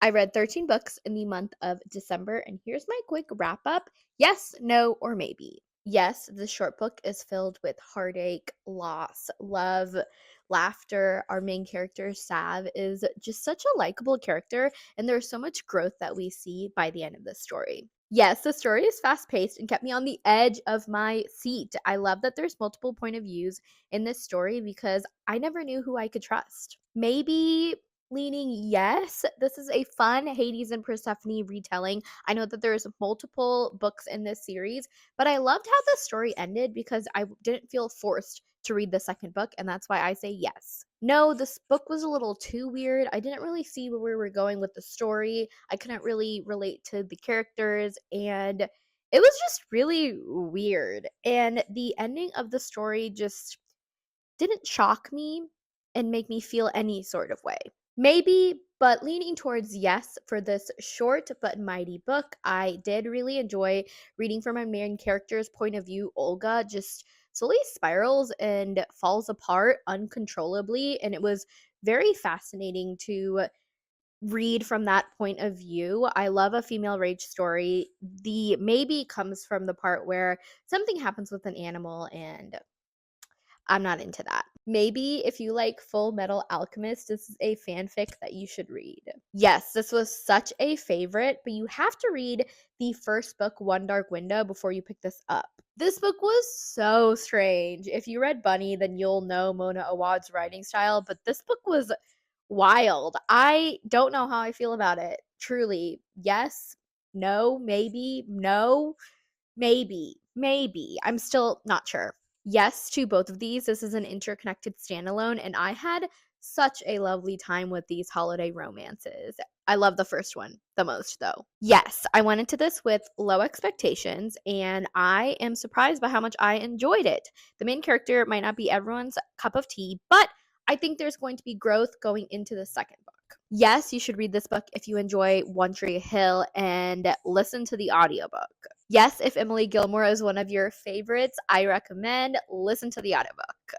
I read 13 books in the month of December, and here's my quick wrap up. Yes, no, or maybe. Yes, this short book is filled with heartache, loss, love, laughter. Our main character, Sav, is just such a likable character, and there's so much growth that we see by the end of this story. Yes, the story is fast paced and kept me on the edge of my seat. I love that there's multiple point of views in this story because I never knew who I could trust. Maybe leaning yes, this is a fun Hades and Persephone retelling. I know that there's multiple books in this series, but I loved how the story ended because I didn't feel forced to read the second book, and that's why I say yes. No, this book was a little too weird. I didn't really see where we were going with the story. I couldn't really relate to the characters, and it was just really weird. And the ending of the story just didn't shock me and make me feel any sort of way. Maybe, but leaning towards yes for this short but mighty book. I did really enjoy reading from my main character's point of view. Olga just slowly spirals and falls apart uncontrollably, and it was very fascinating to read from that point of view. I love a female rage story. The maybe comes from the part where something happens with an animal and I'm not into that. Maybe if you like Full Metal Alchemist, this is a fanfic that you should read. Yes, this was such a favorite, but you have to read the first book, One Dark Window, before you pick this up. This book was so strange. If you read Bunny, then you'll know Mona Awad's writing style, but this book was wild. I don't know how I feel about it. Truly. Yes, no, maybe, no, maybe. I'm still not sure. Yes to both of these. This is an interconnected standalone, and I had such a lovely time with these holiday romances. I love the first one the most, though. Yes, I went into this with low expectations, and I am surprised by how much I enjoyed it. The main character might not be everyone's cup of tea, but I think there's going to be growth going into the second book. Yes, you should read this book if you enjoy One Tree Hill and listen to the audiobook. Yes, if Emily Gilmore is one of your favorites, I recommend listen to the audiobook.